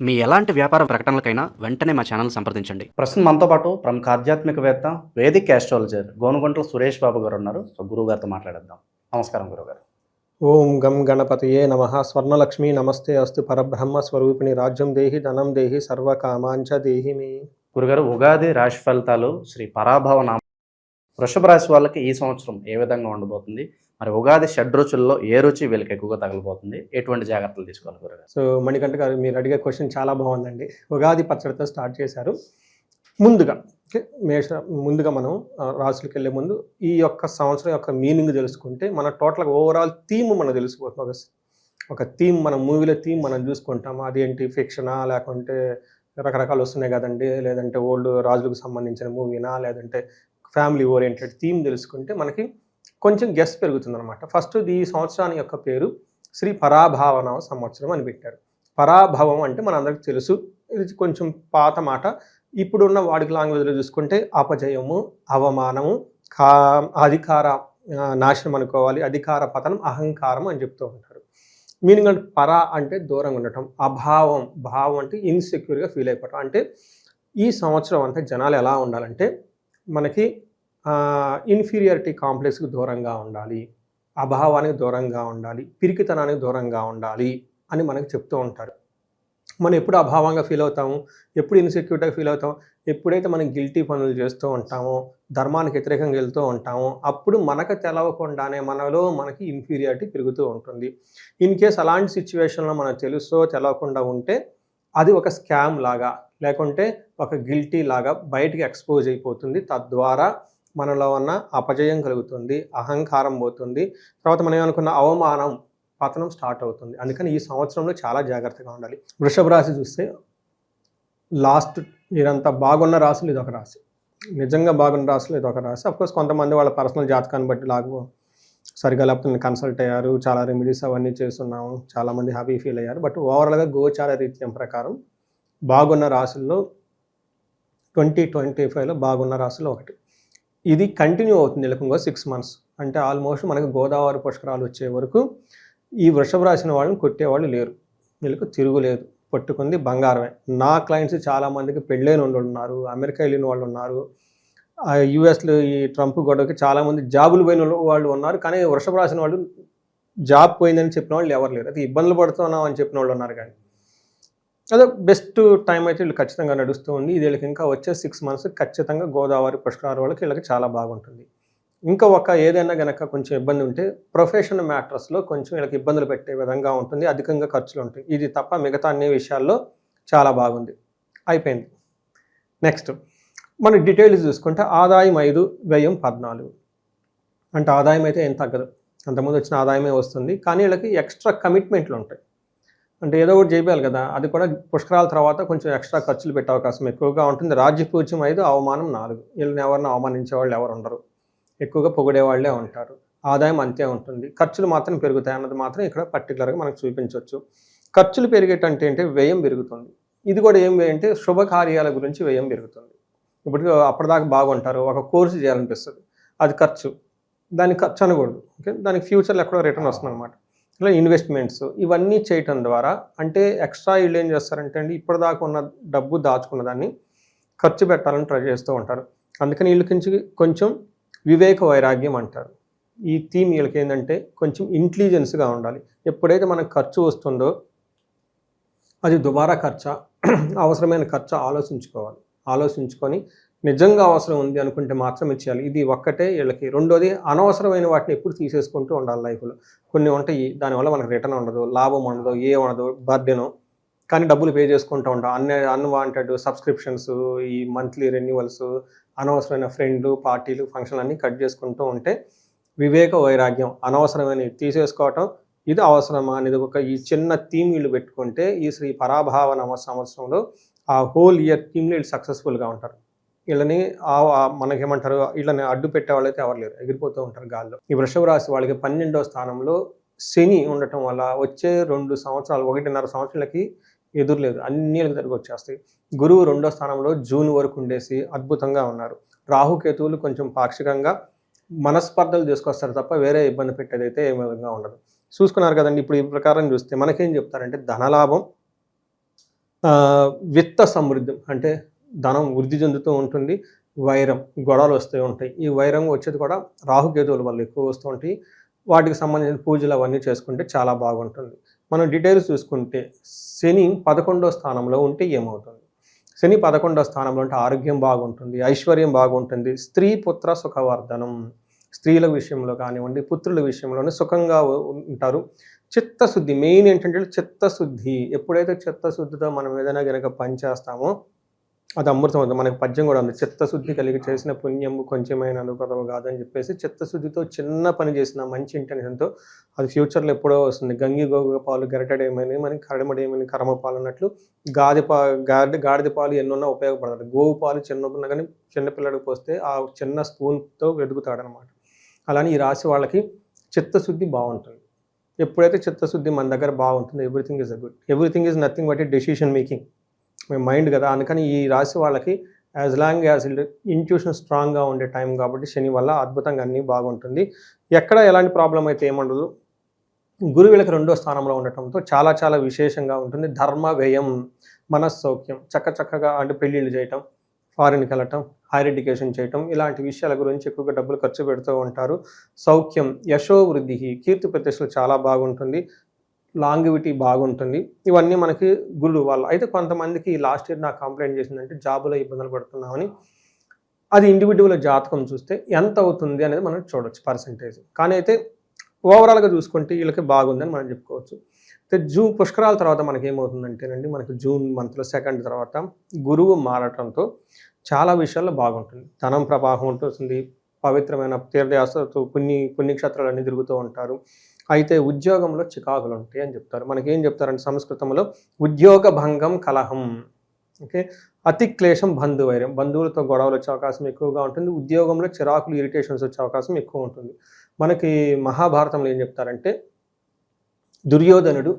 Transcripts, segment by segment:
మీ ఎలాంటి వ్యాపార ప్రకటనలకైనా వెంటనే మా ఛానల్ సంప్రదించండి. ప్రస్తుతం మనతో పాటు ప్రముఖ ఆధ్యాత్మికవేత్త, వేదిక్ ఆస్ట్రాలజర్ గోనుగుంట్ల సురేష్ బాబు గారు ఉన్నారు. సో గురువు గారితో మాట్లాడేద్దాం. నమస్కారం గురుగారు. ఓం గం గణపతయే నమః. స్వర్ణలక్ష్మి నమస్తే అస్తు. పరబ్రహ్మ స్వరూపిణి రాజ్యం దేహి ధనం దేహి సర్వకామాంచ దేహి మే. గురుగారు, ఉగాది రాశి ఫలితాలు శ్రీ పరాభవ నామ వృషభ రాశి వాళ్ళకి ఈ సంవత్సరం ఏ విధంగా ఉండబోతుంది? మరి ఉగాది షడ్రుచుల్లో ఏ రుచి వీళ్ళకి ఎక్కువగా తగలబోతుంది? ఎటువంటి జాగ్రత్తలు తీసుకోవాలి గురుగారు? సో మణికంఠ గారు, మీరు అడిగే క్వశ్చన్ చాలా బాగుందండి. ఉగాది పచ్చడితో స్టార్ట్ చేశారు. ముందుగా మనం రాసులకు వెళ్ళే ముందు ఈ యొక్క సంవత్సరం యొక్క మీనింగ్ తెలుసుకుంటే మన టోటల్గా ఓవరాల్ థీమ్ మనకు తెలిసిపోతుంది. ఒక థీమ్, మన మూవీలో థీమ్ మనం చూసుకుంటాము. అదేంటి, ఫిక్షనా లేకుంటే రకరకాలు వస్తున్నాయి కదండి, లేదంటే ఓల్డ్ రాజులకు సంబంధించిన మూవీనా, లేదంటే ఫ్యామిలీ ఓరియంటెడ్ థీమ్ తెలుసుకుంటే మనకి కొంచెం గెస్ పెరుగుతుంది అనమాట. ఫస్ట్ ఈ సంవత్సరానికి యొక్క పేరు శ్రీ పరాభావనవ సంవత్సరం అని పెట్టారు. పరాభవం అంటే మనందరికీ తెలుసు, ఇది కొంచెం పాత మాట. ఇప్పుడున్న వాడికి లాంగ్వేజ్లో చూసుకుంటే అపజయము, అవమానము, అధికార నాశనం అనుకోవాలి, అధికార పతనం, అహంకారం అని చెప్తూ ఉంటారు. మీనింగ్ అంటే పరా అంటే దూరంగా ఉండటం, అభావం, భావం అంటే ఇన్సెక్యూర్గా ఫీల్ అయిపోవటం. అంటే ఈ సంవత్సరం అంతా జనాలు ఎలా ఉండాలంటే మనకి ఇన్ఫీరియారిటీ కాంప్లెక్స్కి దూరంగా ఉండాలి, అభావానికి దూరంగా ఉండాలి, పిరికితనానికి దూరంగా ఉండాలి అని మనకు చెప్తూ ఉంటారు. మనం ఎప్పుడు అభావంగా ఫీల్ అవుతాము, ఎప్పుడు ఇన్సెక్యూర్గా ఫీల్ అవుతాం, ఎప్పుడైతే మనం గిల్టీ పనులు చేస్తూ ఉంటామో, ధర్మానికి వ్యతిరేకంగా వెళ్తూ ఉంటామో, అప్పుడు మనకు తెలవకుండానే మనకి ఇన్ఫీరియారిటీ పెరుగుతూ ఉంటుంది. ఇన్ కేస్ అలాంటి సిచ్యువేషన్లో మనకు తెలుసో తెలవకుండా ఉంటే అది ఒక స్కామ్ లాగా, లేకుంటే ఒక గిల్టీ లాగా బయటికి ఎక్స్పోజ్ అయిపోతుంది. తద్వారా మనలో ఉన్న అపజయం కలుగుతుంది, అహంకారం పోతుంది, తర్వాత మనం ఏమనుకున్న అవమానం, పతనం స్టార్ట్ అవుతుంది. అందుకని ఈ సంవత్సరంలో చాలా జాగ్రత్తగా ఉండాలి. వృషభ రాశి చూస్తే లాస్ట్ ఇదంతా బాగున్న రాశులు ఇదొక రాశి, నిజంగా బాగున్న రాశులు ఇదొక రాశి. అఫ్కోర్స్ కొంతమంది వాళ్ళ పర్సనల్ జాతకాన్ని బట్టి సరిగా లేకపోతే నేను కన్సల్ట్ అయ్యారు, చాలా రెమెడీస్ అవన్నీ చేస్తున్నాము, చాలామంది హ్యాపీ ఫీల్ అయ్యారు. బట్ ఓవరాల్గా గోచార రీత్యం ప్రకారం బాగున్న రాశుల్లో 2025లో బాగున్న రాశుల్లో ఒకటి. ఇది కంటిన్యూ అవుతుంది నెలకొంగో 6 months. అంటే ఆల్మోస్ట్ మనకు గోదావరి పుష్కరాలు వచ్చే వరకు ఈ వృషభ రాశిన వాళ్ళని కొట్టేవాళ్ళు లేరు, వీళ్ళకు తిరుగులేదు, పట్టుకుంది బంగారమే. నా క్లయింట్స్ చాలామందికి పెళ్ళైన వాళ్ళు ఉన్నారు, అమెరికా వెళ్ళిన వాళ్ళు ఉన్నారు, యూఎస్లో ఈ ట్రంప్ గొడవకి చాలామంది జాబులు పోయిన వాళ్ళు ఉన్నారు. కానీ వృషభ రాశిన వాళ్ళు జాబ్ పోయిందని చెప్పిన వాళ్ళు ఎవరు లేరు. అది ఇబ్బందులు పడుతున్నాం అని చెప్పిన వాళ్ళు ఉన్నారు. కానీ అదే బెస్ట్ టైం అయితే వీళ్ళు ఖచ్చితంగా నడుస్తూ ఉంది. ఇది వీళ్ళకి ఇంకా వచ్చే 6 months ఖచ్చితంగా గోదావరి పుష్కరాల వాళ్ళకి వీళ్ళకి చాలా బాగుంటుంది. ఇంకా ఏదైనా కనుక కొంచెం ఇబ్బంది ఉంటే ప్రొఫెషనల్ మ్యాటర్స్లో కొంచెం వీళ్ళకి ఇబ్బందులు పెట్టే విధంగా ఉంటుంది, అధికంగా ఖర్చులు ఉంటాయి. ఇది తప్ప మిగతా అన్ని విషయాల్లో చాలా బాగుంది. అయిపోయింది. నెక్స్ట్ మన డీటెయిల్స్ చూసుకుంటే ఆదాయం 5, వ్యయం 14. అంటే ఆదాయం అయితే ఏం తగ్గదు, అంతకుముందు వచ్చిన ఆదాయమే వస్తుంది. కానీ వీళ్ళకి ఎక్స్ట్రా కమిట్మెంట్లు ఉంటాయి. అంటే ఏదో ఒకటి చేయాలి కదా, అది కూడా పుష్కరాల తర్వాత కొంచెం ఎక్స్ట్రా ఖర్చులు పెట్టే అవకాశం ఎక్కువగా ఉంటుంది. రాజ్యపూజ్యం 5, అవమానం 4. వీళ్ళని ఎవరిని అవమానించే వాళ్ళు ఎవరు ఉండరు, ఎక్కువగా పొగిడే వాళ్ళే ఉంటారు. ఆదాయం అంతే ఉంటుంది, ఖర్చులు మాత్రం పెరుగుతాయి అన్నది మాత్రం ఇక్కడ పర్టికులర్గా మనకు చూపించవచ్చు. ఖర్చులు పెరిగేటంటే అంటే వ్యయం పెరుగుతుంది. ఇది కూడా ఏం అంటే శుభకార్యాల గురించి వ్యయం పెరుగుతుంది. ఇప్పుడు అప్పటిదాకా బాగుంటారు, ఒక కోర్సు చేయాలనిపిస్తుంది, అది ఖర్చు, దానికి ఖర్చు అనకూడదు. ఓకే, దానికి ఫ్యూచర్లో ఎక్కడో రిటర్న్ వస్తుంది అనమాట. ఇలా ఇన్వెస్ట్మెంట్స్ ఇవన్నీ చేయటం ద్వారా అంటే ఎక్స్ట్రా వీళ్ళు ఏం చేస్తారంటే అండి, ఇప్పటిదాకా ఉన్న డబ్బు దాచుకున్న దాన్ని ఖర్చు పెట్టాలని ట్రై చేస్తూ ఉంటారు. అందుకని వీళ్ళకి కొంచెం వివేక వైరాగ్యం అంటారు. ఈ థీమ్ వీళ్ళకి ఏంటంటే కొంచెం ఇంటెలిజెన్స్గా ఉండాలి. ఎప్పుడైతే మనకు ఖర్చు వస్తుందో అది దుబారా ఖర్చా, అవసరమైన ఖర్చు ఆలోచించుకొని నిజంగా అవసరం ఉంది అనుకుంటే మాత్రం ఇచ్చేయాలి. ఇది ఒక్కటే వీళ్ళకి. రెండోది, అనవసరమైన వాటిని ఎప్పుడు తీసేసుకుంటూ ఉండాలి లైఫ్లో. కొన్ని ఉంటాయి, దానివల్ల మనకు రిటర్న్ ఉండదు, లాభం ఉండదు, ఉండదు, బర్డెను, కానీ డబ్బులు పే చేసుకుంటూ ఉంటాం. అన్వాంటెడ్ సబ్స్క్రిప్షన్స్, ఈ మంత్లీ రెన్యువల్స్, అనవసరమైన ఫ్రెండ్లు, పార్టీలు, ఫంక్షన్లు అన్నీ కట్ చేసుకుంటూ ఉంటే వివేక వైరాగ్యం, అనవసరమైన తీసేసుకోవటం, ఇది అవసరమా అనేది ఈ చిన్న థీమ్ వీళ్ళు పెట్టుకుంటే ఈ శ్రీ పరాభావ నవ సంవత్సరంలో ఆ హోల్ ఇయర్ థీమ్లో వీళ్ళు సక్సెస్ఫుల్గా ఉంటారు. వీళ్ళని మనకేమంటారు, వీళ్ళని అడ్డు పెట్టే వాళ్ళైతే ఎవరు లేరు, ఎగిరిపోతూ ఉంటారు గాల్లో. ఈ వృషభ రాశి వాళ్ళకి 12వ స్థానంలో శని ఉండటం వల్ల వచ్చే 2 సంవత్సరాలు, 1.5 సంవత్సరాలకి ఎదురులేదు, అన్ని తిరిగి వచ్చేస్తాయి. గురువు 2వ స్థానంలో జూన్ వరకు ఉండేసి అద్భుతంగా ఉన్నారు. రాహుకేతువులు కొంచెం పాక్షికంగా మనస్పర్ధలు తీసుకొస్తారు తప్ప వేరే ఇబ్బంది పెట్టేదైతే ఏ విధంగా ఉండదు. చూసుకున్నారు కదండి. ఇప్పుడు ఈ ప్రకారం చూస్తే మనకేం చెప్తారంటే ధనలాభం, విత్త సమృద్ధి అంటే ధనం వృద్ధి చెందుతూ ఉంటుంది. వైరం గొడవలు వస్తూ ఉంటాయి. ఈ వైరం వచ్చేది కూడా రాహుకేతువుల వల్ల ఎక్కువ వస్తూ ఉంటాయి. వాటికి సంబంధించిన పూజలు అవన్నీ చేసుకుంటే చాలా బాగుంటుంది. మనం డీటెయిల్స్ చూసుకుంటే శని 11వ స్థానంలో ఉంటే ఏమవుతుంది? శని 11వ స్థానంలో ఉంటే ఆరోగ్యం బాగుంటుంది, ఐశ్వర్యం బాగుంటుంది, స్త్రీ పుత్ర సుఖవర్ధనం. స్త్రీల విషయంలో కానివ్వండి, పుత్రుల విషయంలోనే సుఖంగా ఉంటారు. చిత్తశుద్ధి మెయిన్ ఏంటంటే చిత్తశుద్ధి. ఎప్పుడైతే చిత్తశుద్ధితో మనం ఏదైనా కనుక పని చేస్తామో అది అమృతం అవుతుంది. మనకి పద్యం కూడా ఉంది, చిత్తశుద్ధి కలిగి చేసిన పుణ్యము కొంచెమైన అనుకూలము కాదని చెప్పేసి. చిత్తశుద్ధితో చిన్న పని చేసిన మంచి ఇంటెన్షన్తో అది ఫ్యూచర్లో ఎప్పుడో వస్తుంది. గంగి గోగు పాలు గరిటెడేమని మనకి కడమడేమని కర్మ పాలు అన్నట్లు గాడిద పాలు ఎన్నున్నా ఉపయోగపడతాడు. గోవు పాలు చిన్నగా కానీ చిన్నపిల్లడికి పోస్తే ఆ చిన్న స్పూన్తో వెతుకుతాడనమాట. అలానే ఈ రాశి వాళ్ళకి చిత్తశుద్ధి బాగుంటుంది. ఎప్పుడైతే చిత్తశుద్ధి మన దగ్గర బాగుంటుందో everything is good. Everything is nothing but decision making. Mind కదా, అందుకని ఈ రాశి వాళ్ళకి యాజ్ లాంగ్ యాజ్ ఇంట్యూషన్ స్ట్రాంగ్గా ఉండే టైం కాబట్టి శని వల్ల అద్భుతంగా అన్నీ బాగుంటుంది. ఎక్కడ ఎలాంటి ప్రాబ్లం అయితే ఏముండదు. గురువు వీళ్ళకి 2వ స్థానంలో ఉండటంతో చాలా చాలా విశేషంగా ఉంటుంది. ధర్మ వ్యయం, మనస్సౌఖ్యం, చక్కగా అంటే పెళ్ళిళ్ళు చేయటం, ఫారిన్కి వెళ్ళటం, హైయర్ ఎడ్యుకేషన్ చేయటం, ఇలాంటి విషయాల గురించి ఎక్కువగా డబ్బులు ఖర్చు పెడుతూ ఉంటారు. సౌఖ్యం, యశో వృద్ధి, కీర్తి ప్రతిష్టలు చాలా బాగుంటుంది. లాంగివిటీ బాగుంటుంది. ఇవన్నీ మనకి గురువు వాళ్ళు. అయితే కొంతమందికి లాస్ట్ ఇయర్ నాకు కంప్లైంట్ చేసిందంటే జాబులో ఇబ్బందులు పడుతున్నామని. అది ఇండివిజువల్ జాతకం చూస్తే ఎంత అవుతుంది అనేది మనం చూడవచ్చు పర్సంటేజ్. కానీ అయితే ఓవరాల్గా చూసుకుంటే వీళ్ళకి బాగుందని మనం చెప్పుకోవచ్చు. అయితే పుష్కరాల తర్వాత మనకి ఏమవుతుందంటేనండి, మనకి జూన్ మంత్లో 2nd తర్వాత గురువు మారటంతో చాలా విషయాల్లో బాగుంటుంది. ధనం ప్రవాహం ఉంటుంది. పవిత్రమైన తీర్థయాత్రలతో పుణ్యక్షేత్రాలు అన్నీ తిరుగుతూ ఉంటారు. అయితే ఉద్యోగంలో చికాకులు ఉంటాయి అని చెప్తారు. మనకి ఏం చెప్తారంటే సంస్కృతంలో ఉద్యోగ భంగం కలహం, ఓకే, అతిక్లేశం బంధువైర్యం, బంధువులతో గొడవలు వచ్చే అవకాశం ఎక్కువగా ఉంటుంది. ఉద్యోగంలో చిరాకులు ఇరిటేషన్స్ వచ్చే అవకాశం ఎక్కువ ఉంటుంది. మనకి మహాభారతంలో ఏం చెప్తారంటే దుర్యోధనుడు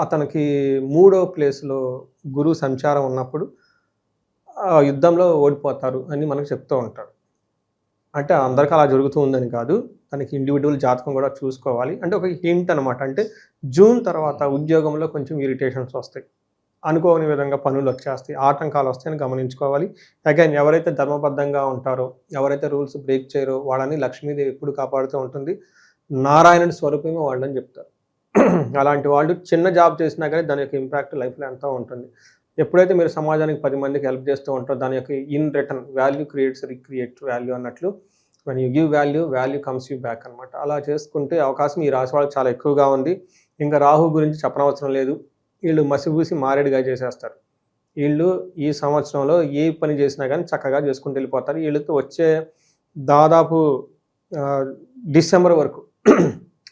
అతనికి 3వ ప్లేస్లో గురువు సంచారం ఉన్నప్పుడు యుద్ధంలో ఓడిపోతారు అని మనకు చెప్తూ ఉంటారు. అంటే అందరికీ అలా జరుగుతుందని కాదు, తనకి ఇండివిజువల్ జాతకం కూడా చూసుకోవాలి. అంటే ఒక హింట్ అనమాట. అంటే జూన్ తర్వాత ఉద్యోగంలో కొంచెం ఇరిటేషన్స్ వస్తాయి, అనుకోని విధంగా పనులు వచ్చేస్తాయి, ఆటంకాలు వస్తాయని గమనించుకోవాలి. అగైన్ ఎవరైతే ధర్మబద్ధంగా ఉంటారో, ఎవరైతే రూల్స్ బ్రేక్ చేయరో వాళ్ళని లక్ష్మీదేవి ఎప్పుడు కాపాడుతూ ఉంటుంది. నారాయణుడి స్వరూపమే వాళ్ళని చెప్తారు. అలాంటి వాళ్ళు చిన్న జాబ్ చేసినా కానీ దాని యొక్క ఇంపాక్ట్ లైఫ్లో ఎంతో ఉంటుంది. ఎప్పుడైతే మీరు సమాజానికి 10 మందికి హెల్ప్ చేస్తూ ఉంటారో దాని యొక్క in return value recreate value అన్నట్లు when you give value comes you back అనమాట. అలా చేసుకుంటే అవకాశం ఈ రాశి వాళ్ళకి చాలా ఎక్కువగా ఉంది. ఇంకా రాహు గురించి చెప్పనవసరం లేదు. వీళ్ళు మసిపూసి మారేడుగా చేసేస్తారు. వీళ్ళు ఈ సంవత్సరంలో ఏ పని చేసినా కానీ చక్కగా చేసుకుంటూ వెళ్ళిపోతారు. వీళ్ళతో వచ్చే దాదాపు డిసెంబర్ వరకు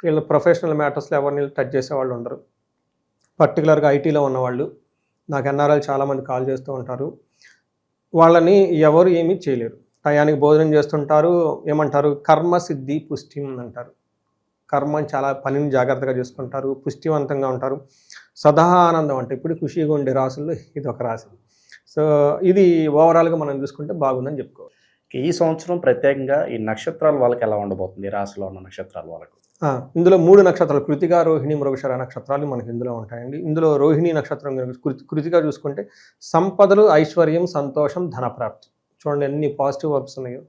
వీళ్ళు ప్రొఫెషనల్ మ్యాటర్స్లో ఎవరిని టచ్ చేసేవాళ్ళు ఉండరు. పర్టికులర్గా ఐటీలో ఉన్నవాళ్ళు, నాకు ఎన్ఆర్ఐలు చాలామంది కాల్ చేస్తూ ఉంటారు. వాళ్ళని ఎవరు ఏమీ చేయలేరు. టయానికి భోజనం చేస్తుంటారు. ఏమంటారు, కర్మ సిద్ధి పుష్టిం అంటారు. కర్మని చాలా పనిని జాగ్రత్తగా చేసుకుంటారు, పుష్టివంతంగా ఉంటారు, సదా ఆనందం. అంటే ఇప్పుడు ఖుషీగా ఉండే రాసుల్లో ఇది ఒక రాశి. సో ఇది ఓవరాల్గా మనం చూసుకుంటే బాగుందని చెప్పుకోవాలి. ఈ సంవత్సరం ప్రత్యేకంగా ఈ నక్షత్రాల వాళ్ళకి ఎలా ఉండబోతుంది? ఈ రాశిలో ఉన్న నక్షత్రాల వాళ్ళకు ఇందులో 3 నక్షత్రాలు కృతిక, రోహిణి, మృగశిర నక్షత్రాలు మనకి ఇందులో ఉంటాయండి. ఇందులో రోహిణి నక్షత్రం కృతిక చూసుకుంటే సంపదలు, ఐశ్వర్యం, సంతోషం, ధనప్రాప్తి. చూడండి ఎన్ని పాజిటివ్ వర్బ్స్ ఉన్నాయో.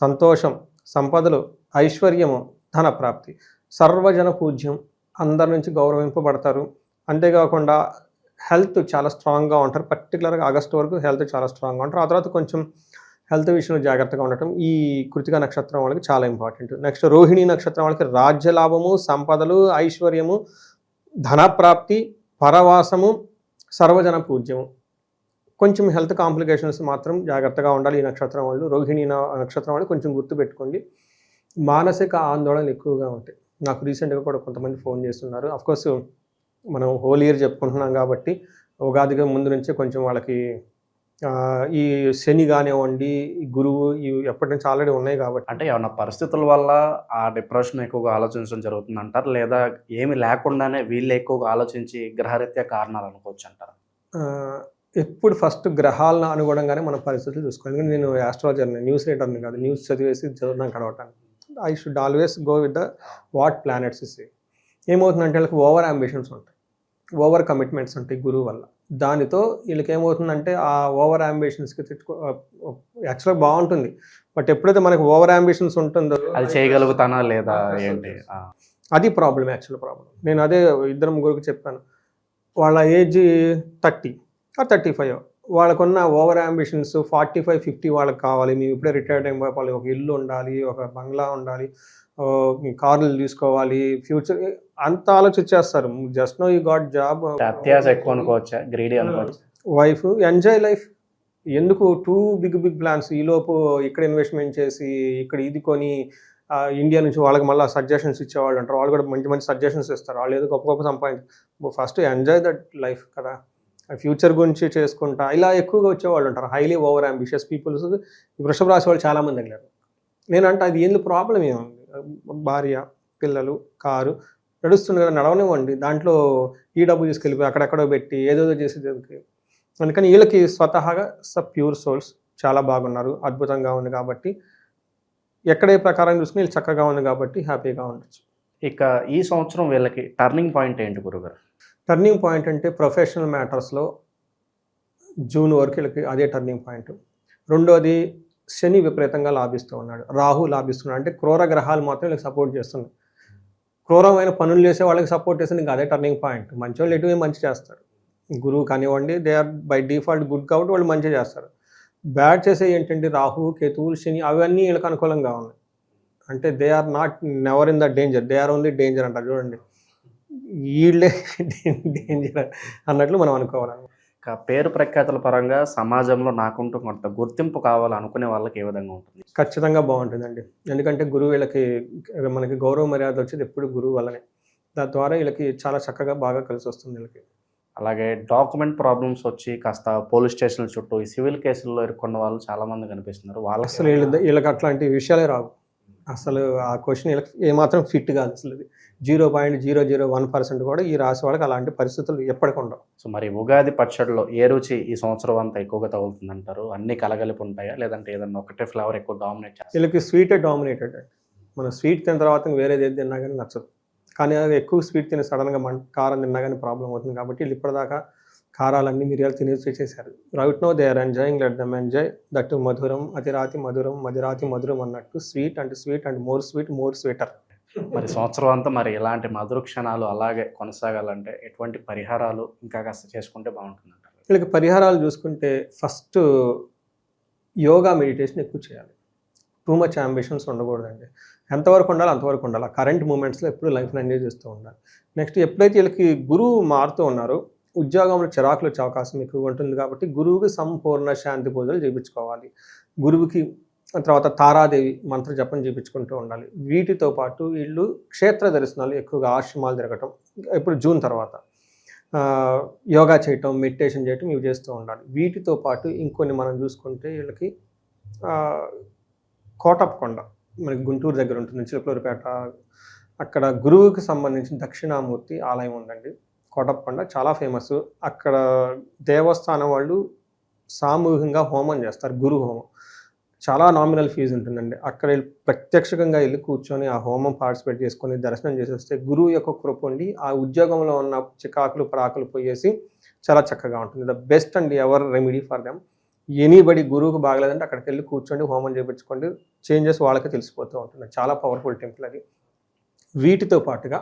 సంతోషం, సంపదలు, ఐశ్వర్యము, ధనప్రాప్తి, సర్వజన పూజ్యం, అందరి నుంచి గౌరవింపబడతారు. అంతేకాకుండా హెల్త్ చాలా స్ట్రాంగ్గా ఉంటారు. పర్టికులర్గా ఆగస్టు వరకు హెల్త్ చాలా స్ట్రాంగ్గా ఉంటారు. ఆ తర్వాత కొంచెం హెల్త్ విషయంలో జాగ్రత్తగా ఉండటం ఈ కృతిక నక్షత్రం వాళ్ళకి చాలా ఇంపార్టెంట్. నెక్స్ట్ రోహిణి నక్షత్రం వాళ్ళకి రాజ్యలాభము, సంపదలు, ఐశ్వర్యము, ధనప్రాప్తి, పరవాసము, సర్వజన పూజ్యము. కొంచెం హెల్త్ కాంప్లికేషన్స్ మాత్రం జాగ్రత్తగా ఉండాలి ఈ నక్షత్రం వాళ్ళు. రోహిణి నక్షత్రం వాళ్ళు కొంచెం గుర్తుపెట్టుకోండి. మానసిక ఆందోళనలు ఎక్కువగా ఉంటాయి. నాకు రీసెంట్గా కూడా కొంతమంది ఫోన్ చేస్తున్నారు. అఫ్కోర్స్ మనం హోల్ ఇయర్ చెప్పుకుంటున్నాం కాబట్టి ఉగాదిగా ముందు నుంచే కొంచెం వాళ్ళకి ఈ శని కానివ్వండి, ఈ గురువు ఇవి ఎప్పటి నుంచి ఆల్రెడీ ఉన్నాయి కాబట్టి. అంటే ఏమన్నా పరిస్థితుల వల్ల ఆ డిప్రెషన్ ఎక్కువగా ఆలోచించడం జరుగుతుంది అంటారు, లేదా ఏమి లేకుండానే వీళ్ళు ఎక్కువగా ఆలోచించి గ్రహరీత్యా కారణాలు అనుకోవచ్చు అంటారు? ఎప్పుడు ఫస్ట్ గ్రహాలను అనుగుణంగానే మన పరిస్థితులు చూసుకోవాలి. ఎందుకంటే నేను ఆస్ట్రాలజర్ని, న్యూస్ రీడర్ని కాదు, న్యూస్ చదివేసి చదవడం కడవటానికి. I should always go with the what planets is. ఏమవుతుందంటే వాళ్ళకి ఓవర్ అంబిషన్స్ ఉంటాయి. ఓవర్ కమిట్మెంట్స్ ఉంటాయి గురువు వల్ల. దానితో వీళ్ళకి ఏమవుతుందంటే ఆ ఓవర్ అంబిషన్స్కి యాక్చువల్గా బాగుంటుంది, బట్ ఎప్పుడైతే మనకి ఓవర్ అంబిషన్స్ ఉంటుందో అది చేయగలుగుతానా లేదా ఏంటి? అది ప్రాబ్లం, యాక్చువల్ ప్రాబ్లం. నేను అదే ఇద్దరు ముగ్గురికి చెప్పాను, వాళ్ళ ఏజ్ 30 or 35, వాళ్ళకున్న ఓవర్ అంబిషన్స్ 45-50 వాళ్ళకి కావాలి. మేము ఇప్పుడే రిటైర్డ్ అయిపోవాలి, ఒక ఇల్లు ఉండాలి, ఒక బంగ్లా ఉండాలి, కార్లు తీసుకోవాలి, ఫ్యూచర్ అంత ఆలోచించేస్తారు. Just know you got job. అత్యాశ ఎక్కువ అనుకోవచ్చా, గ్రీడీ అనుకోవచ్చా? Wife, enjoy life. ఎందుకు టూ బిగ్ ప్లాన్స్? ఈలోపు ఇక్కడ ఇన్వెస్ట్మెంట్ చేసి ఇక్కడ ఇది కొని ఇండియా నుంచి వాళ్ళకి మళ్ళీ సజెషన్స్ ఇచ్చేవాళ్ళు ఉంటారు, వాళ్ళు కూడా మంచి మంచి సజెషన్స్ ఇస్తారు. వాళ్ళు ఏదో గొప్ప సంపాదించి ఫస్ట్ ఎంజాయ్ దట్ లైఫ్ కదా, ఫ్యూచర్ గురించి చేసుకుంటా ఇలా ఎక్కువగా వచ్చేవాళ్ళు ఉంటారు. హైలీ ఓవర్ అంబిషియస్ పీపుల్స్ వృషభ రాశి వాళ్ళు చాలామంది తగిలారు. నేనంటే అది ఏంది ప్రాబ్లం ఏముంది? భార్య, పిల్లలు, కారు నడుస్తుంది కదా, నడవనివ్వండి. దాంట్లో ఈ డబ్బు తీసుకెళ్ళిపోయి అక్కడెక్కడో పెట్టి ఏదేదో చేసేది. అందుకని వీళ్ళకి స్వతహాగా ప్యూర్ సోల్స్ చాలా బాగున్నారు, అద్భుతంగా ఉంది కాబట్టి ఎక్కడే ప్రకారం చూసుకుని వీళ్ళు చక్కగా ఉంది కాబట్టి హ్యాపీగా ఉండొచ్చు. ఇక ఈ సంవత్సరం వీళ్ళకి టర్నింగ్ పాయింట్ ఏంటి గురుగారు? టర్నింగ్ పాయింట్ అంటే ప్రొఫెషనల్ మ్యాటర్స్లో జూన్ వరకు వీళ్ళకి అదే టర్నింగ్ పాయింట్. రెండోది శని విపరీతంగా లాభిస్తూ ఉన్నాడు, రాహు లాభిస్తున్నాడు. అంటే క్రూర గ్రహాలు మాత్రం వీళ్ళకి సపోర్ట్ చేస్తున్నాయి. క్రూరమైన పనులు చేసే వాళ్ళకి సపోర్ట్ చేస్తుంది, ఇంకా అదే టర్నింగ్ పాయింట్. మంచి వాళ్ళు ఎటువే మంచి చేస్తారు, గురువు కానివ్వండి, they are by default good కాబట్టి వాళ్ళు మంచిగా చేస్తారు. బ్యాడ్ చేసే ఏంటంటే రాహు, కేతువులు, శని అవన్నీ వీళ్ళకి అనుకూలంగా ఉన్నాయి. అంటే they are not never in the danger, they are only danger అంటారు చూడండి, వీళ్ళే డేంజర్ అన్నట్లు మనం అనుకోవాలి. పేరు ప్రఖ్యాతుల పరంగా సమాజంలో నాకుంటూ కొంత గుర్తింపు కావాలనుకునే వాళ్ళకి ఏ విధంగా ఉంటుంది? ఖచ్చితంగా బాగుంటుందండి. ఎందుకంటే గురువు వీళ్ళకి మనకి గౌరవ మర్యాద వచ్చేది ఎప్పుడు గురువు వల్లనే. దాని ద్వారా వీళ్ళకి చాలా చక్కగా బాగా కలిసి వస్తుంది వీళ్ళకి. అలాగే డాక్యుమెంట్ ప్రాబ్లమ్స్ వచ్చి కాస్త పోలీస్ స్టేషన్ల చుట్టూ ఈ సివిల్ కేసుల్లో ఇరుక్కున్న వాళ్ళు చాలామంది కనిపిస్తున్నారు. వాళ్ళకి అసలు వీళ్ళకి అట్లాంటి విషయాలే రావు. అసలు ఆ క్వశ్చన్ వీళ్ళకి ఏమాత్రం ఫిట్ కాదు. అసలు ఇది 0.001% కూడా ఈ రాశి వాళ్ళకి అలాంటి పరిస్థితులు ఎప్పటికి ఉండవు. సో మరి ఉగాది పచ్చడిలో ఏ రుచి ఈ సంవత్సరం అంతా ఎక్కువగా తగులుతుంది అంటారు? అన్ని కలగలిపి ఉంటాయా, లేదంటే ఏదన్నా ఒకటే ఫ్లేవర్ ఎక్కువ డామినేట్ చేస్తారు? వీళ్ళకి స్వీటే డామినేటెడ్. మనం స్వీట్ తిన్న తర్వాత వేరేది ఏది తిన్నా కానీ నచ్చదు. కానీ ఎక్కువ స్వీట్ తిని సడన్గా కారం తిన్నా కానీ ప్రాబ్లం అవుతుంది. కాబట్టి వీళ్ళు ఇప్పటిదాకా కారాలన్నీ మిరియాలు తినేసి చేశారు. Right no they are enjoying, let them enjoy. That మధురం అతిరాతి మధురం, మధురాతి మధురం అన్నట్టు స్వీట్ అండ్ మోర్ స్వీటర్. మరి సంవత్సరం అంతా మరి ఇలాంటి మధుర క్షణాలు అలాగే కొనసాగాలంటే ఎటువంటి పరిహారాలు ఇంకా కాస్త చేసుకుంటే బాగుంటుందంటారు? వీళ్ళకి పరిహారాలు చూసుకుంటే ఫస్ట్ యోగా, మెడిటేషన్ ఎక్కువ చేయాలి. టూ మచ్ అంబిషన్స్ ఉండకూడదండి. ఎంతవరకు ఉండాలి అంతవరకు ఉండాలి. కరెంట్ మూమెంట్స్లో ఎప్పుడు లైఫ్ని ఎంజాయ్ చేస్తూ ఉండాలి. నెక్స్ట్ ఎప్పుడైతే వీళ్ళకి గురువు మారుతూ ఉన్నారో ఉద్యోగంలో చిరాకులు వచ్చే అవకాశం ఎక్కువగా ఉంటుంది. కాబట్టి గురువుకి సంపూర్ణ శాంతి పూజలు చేయించుకోవాలి. గురువుకి తర్వాత తారాదేవి మంత్ర జపం చేయించుకుంటూ ఉండాలి. వీటితో పాటు వీళ్ళు క్షేత్ర దర్శనాలు ఎక్కువగా ఆశ్రమాలు తిరగటం, ఇప్పుడు జూన్ తర్వాత యోగా చేయటం, మెడిటేషన్ చేయటం ఇవి చేస్తూ ఉండాలి. వీటితో పాటు ఇంకొన్ని మనం చూసుకుంటే వీళ్ళకి కోటప్పకొండ మనకి గుంటూరు దగ్గర ఉంటుంది, చిలకలూరిపేట, అక్కడ గురువుకి సంబంధించిన దక్షిణామూర్తి ఆలయం ఉందండి. కోటప్పకొండ చాలా ఫేమస్. అక్కడ దేవస్థానం వాళ్ళు సామూహికంగా హోమం చేస్తారు, గురు హోమం. చాలా నామినల్ ఫీజు ఉంటుందండి. అక్కడ ప్రత్యక్షంగా వెళ్ళి కూర్చొని ఆ హోమం పార్టిసిపేట్ చేసుకొని దర్శనం చేసేస్తే గురువు యొక్క కృప ఉండి ఆ ఉద్యోగంలో ఉన్న చికాకులు పరాకులు పోయేసి చాలా చక్కగా ఉంటుంది. The best and ever remedy for them. Anybody గురువుకు బాగలేదంటే అక్కడికి వెళ్ళి కూర్చోండి, హోమం చేయించుకోండి, చేంజెస్ వాళ్ళకి తెలిసిపోతూ ఉంటుంది. చాలా పవర్ఫుల్ టెంపుల్ అది. వీటితో పాటుగా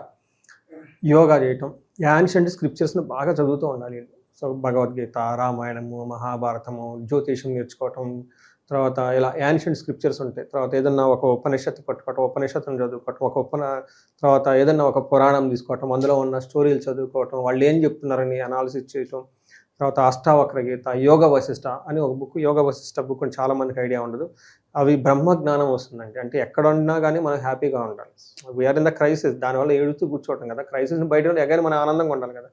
యోగా చేయటం, యాన్షియంట్ స్క్రిప్చర్స్ని బాగా చదువుతూ ఉండాలి. సో భగవద్గీత, రామాయణము, మహాభారతము, జ్యోతిషం నేర్చుకోవటం, తర్వాత ఇలా యాన్షియంట్ స్క్రిప్చర్స్ ఉంటాయి. తర్వాత ఏదన్నా ఒక ఉపనిషత్తు పట్టుకోవటం, ఉపనిషత్తును చదువుకోవటం, తర్వాత ఏదన్నా ఒక పురాణం తీసుకోవటం, అందులో ఉన్న స్టోరీలు చదువుకోవటం, వాళ్ళు ఏం చెప్తున్నారని అనాలిసిస్ చేయటం. తర్వాత అష్టావక్ర గీత, యోగ వశిష్ట అని ఒక బుక్, యోగ వశిష్ట బుక్ అని చాలామందికి ఐడియా ఉండదు. అవి బ్రహ్మజ్ఞానం వస్తుందండి. అంటే ఎక్కడ ఉన్నా కానీ మనం హ్యాపీగా ఉండాలి. వీఆర్ ఇన్ ద క్రైసిస్, దానివల్ల ఏడుతూ కూర్చోవటం కదా, క్రైసిస్ని బయట ఎగైనా మనం ఆనందంగా ఉండాలి కదా.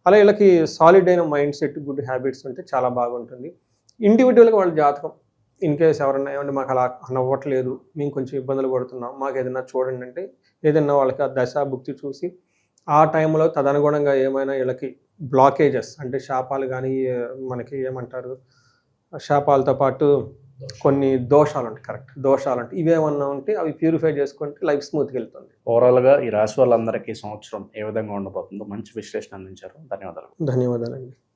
అలా వీళ్ళకి సాలిడ్ అయిన మైండ్ సెట్, గుడ్ హ్యాబిట్స్ ఉంటే చాలా బాగుంటుంది. ఇండివిజువల్గా వాళ్ళ జాతకం ఇన్ కేస్ ఎవరన్నా ఏమంటే మాకు అలా నవ్వట్లేదు, మేము కొంచెం ఇబ్బందులు పడుతున్నాం, మాకు ఏదైనా చూడండి అంటే ఏదైనా వాళ్ళకి ఆ దశ భుక్తి చూసి ఆ టైంలో తదనుగుణంగా ఏమైనా వీళ్ళకి బ్లాకేజెస్ అంటే శాపాలు కానీ, మనకి ఏమంటారు శాపాలతో పాటు కొన్ని దోషాలు ఉంటాయి, కరెక్ట్ దోషాలు ఉంటాయి. ఇవేమన్నా ఉంటే అవి ప్యూరిఫై చేసుకుంటే లైఫ్ స్మూత్గా వెళ్తుంది. ఓవరాల్గా ఈ రాశి వాళ్ళందరికీ ఈ సంవత్సరం ఏ విధంగా ఉండబోతుందో మంచి విశ్లేషణ అందించారు. ధన్యవాదాలు. ధన్యవాదాలండి.